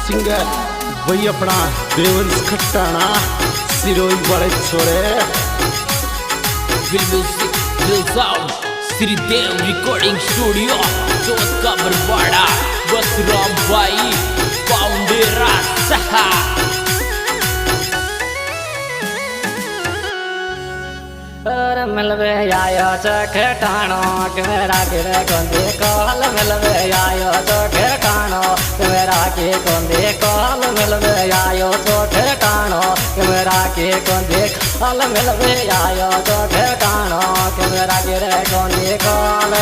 singer वही अपना देवंश खट्टाना सिरोही बड़े छोरे श्री देव रिकॉर्डिंग स्टूडियो चौथ का बरवाड़ा बसराम भाई पाउंडेरा सहा मिलवे आयो चोखे टाणो कि मेरा गिरे गोंदी कॉल मिलवे आयो चोखे टाणो कि मेरा की गोंदी कॉल मिलवे आयो चोखे टाणो कि मेरा की गोंदी कॉल मिलवे आयो चोखे टाणो कि मेरा गिरे गोंदी कॉल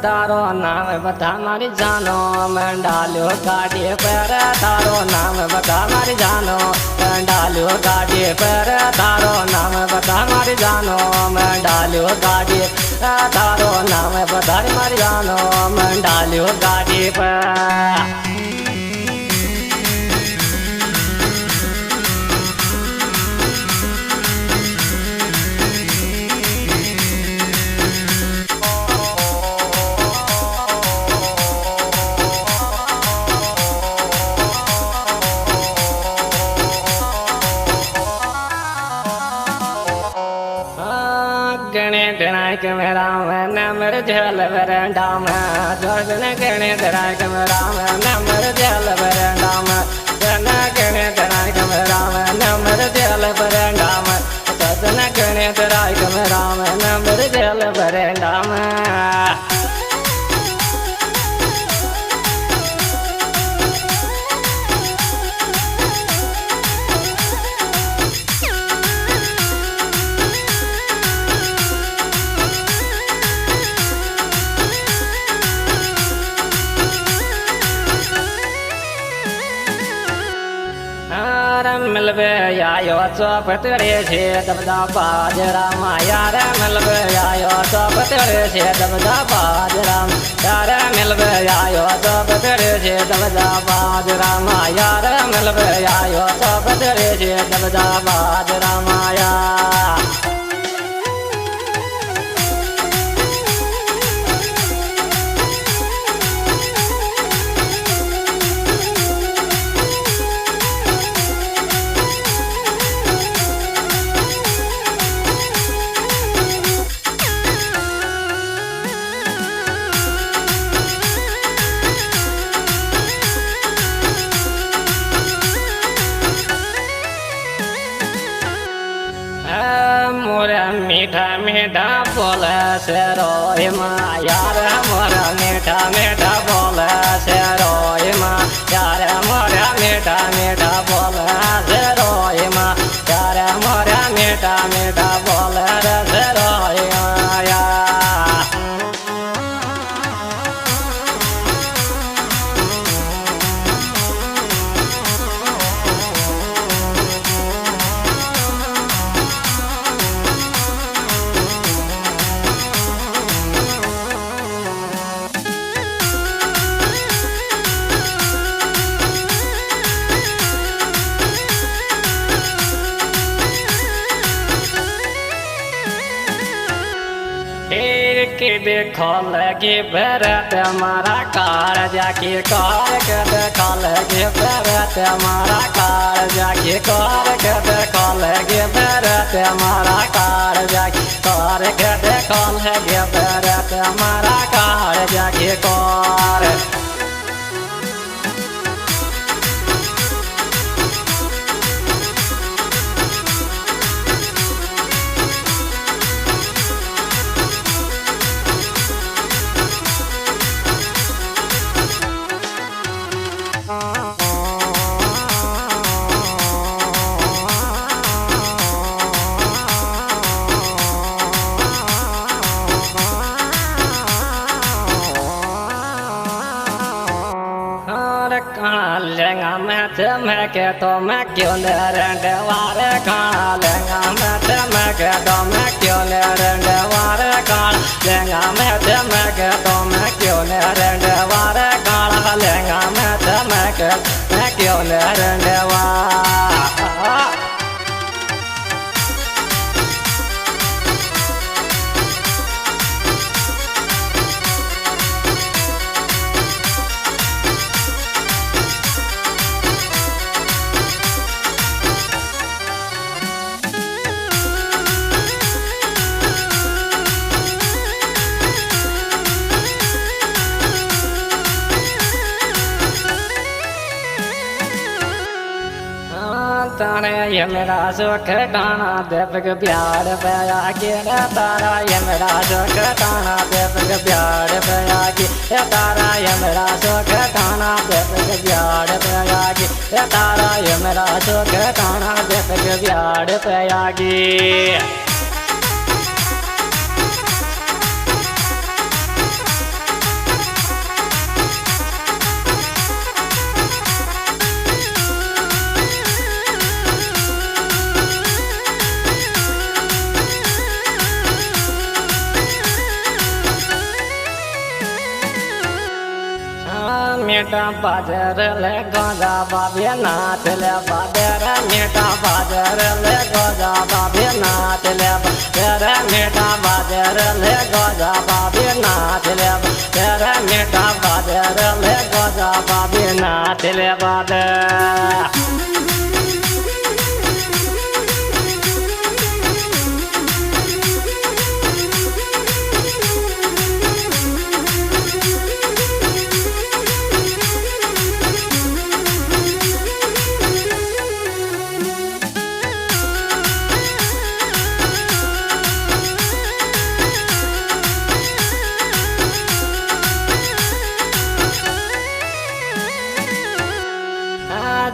तारो नाम बता मारी जानो मैं डालो गाड़ी पर तारो नाम बता मारी जानो मैं डालो गाड़ी पर तारो नाम बता मारी जानो मैं डालो गाड़ी तारो नाम बता मारी जानो मैं डालो गाड़ी पर गणे दिनायक मेरा मैं मेरे झेल बरंडा में जोगने गणे दिनायक मेरा मैं मेरे झेल बरंडा में गणे दिनायक मेरा मैं मेरे झेल बरंडा में जोगने गणे दिनायक मेरा मैं मेरे झेल बरंडा में मिलवे आयो चौपतरे से दबदा बाजरा माया रे मिलवे आयो चौपतरे से दबदा बाजरा यार मिलवे आयो चौपतरे से दबदा बाजरा माया रे मिलवे आयो चौपतरे से दबदा बाजरा माया मोरा मीठा मीठा बोल से रोए माँ यार मोरा मीठा मीठा बोल से रोए माँ यार मोरा मीठा मीठा बोल से रोए माँ यार मोरा मीठा मीठा बोल से रोए माँ यार के देखो लगे भरत हमारा कार जाके कार के देखो लगे भरत हमारा कार जाके कार के देखो लगे भरत हमारा कार जाके कार के देखो लगे भरत हमारा कार जाके कार लहंगा में चमके तो मैं क्यों ले रंडे वारे काला लहंगा में चमके तो मैं क्यों ले रंडे वारे काला लहंगा में चमके तो मैं क्यों ले रंडे वारे काला लहंगा में चमके मैं क्यों ले रंडे वारे तारा ये मेरा सुख गाना देवक प्यार पया के तारा ये मेरा सुख गाना देवक प्यार पया के तारा ये मेरा सुख गाना देवक प्यार पया के तारा ये मेरा सुख गाना देवक प्यार पया के मीठा बाजार ले गोजा बाबे नाच ले बाजार मीठा बाजार ले गोजा बाबे नाच ले बाजार मीठा बाजार ले गोजा बाबे नाच ले बाजार मीठा बाजार ले गोजा बाबे नाच ले बाजार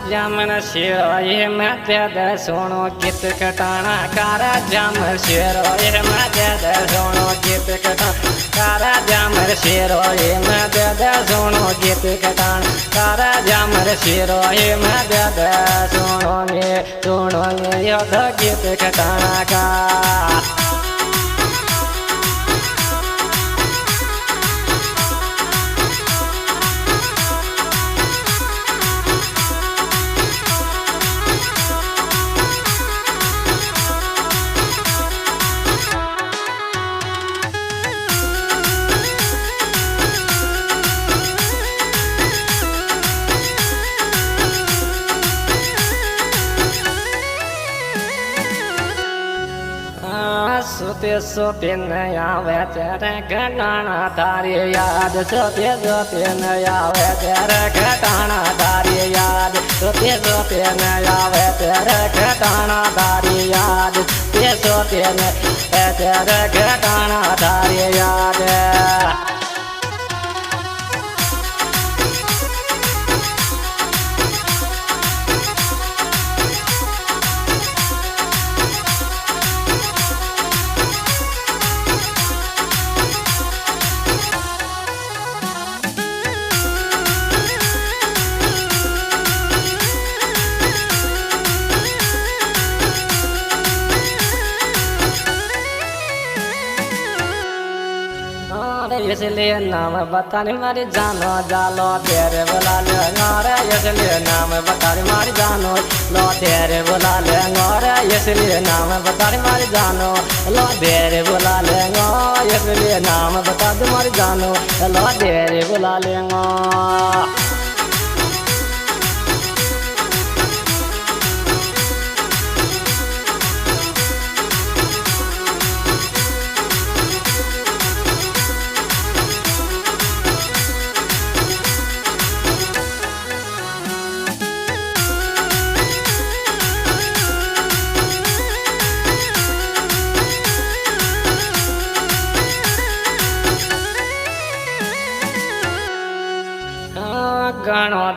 जामन शिरोए में दे सोनो गीत कटाना कारा जामन शिरोए में दे सोनो गीत कटाना कारा जामन शिरोए में दे सोनो गीत कटाना कारा जामन शिरोए में दे सोनो योद्ध गीत कटाना का सोते सोते नया वे तेरे घटाना तारी याद सोते सोते नया वे तेरे घटाना तारी याद सोते सोते नया वे तेरे घटाना तारी याद सोते सोते तेरे घटाना तारी याद इसलिए नाम बताने मारी जानो जालो तेरे बुला ले रे इसलिए नाम बताने मारी जानो लो तेरे बुला ले रे इसलिए नाम बताने मारी जानो लो तेरे बुला ले इसलिए नाम बता दे मारी जानो लो तेरे बुला ले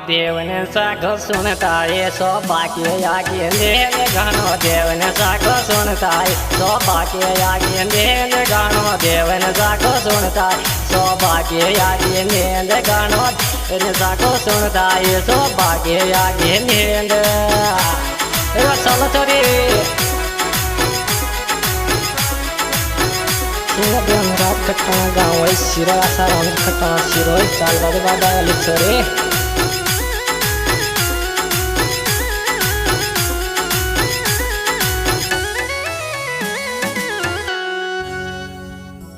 देवने साखो सुनता है सो बाकी आगे लेने गानो देवने साखो सुनता है सो बाकी आगे लेने गानो देवने साखो सुनता है सो बाकी आगे लेने गानो देवने साखो सुनता है सो बाकी आगे लेने चलो चोरी रात कट्टा गाँव शिरो आसा खट्टा शिरो चाल बादे बाद चोरी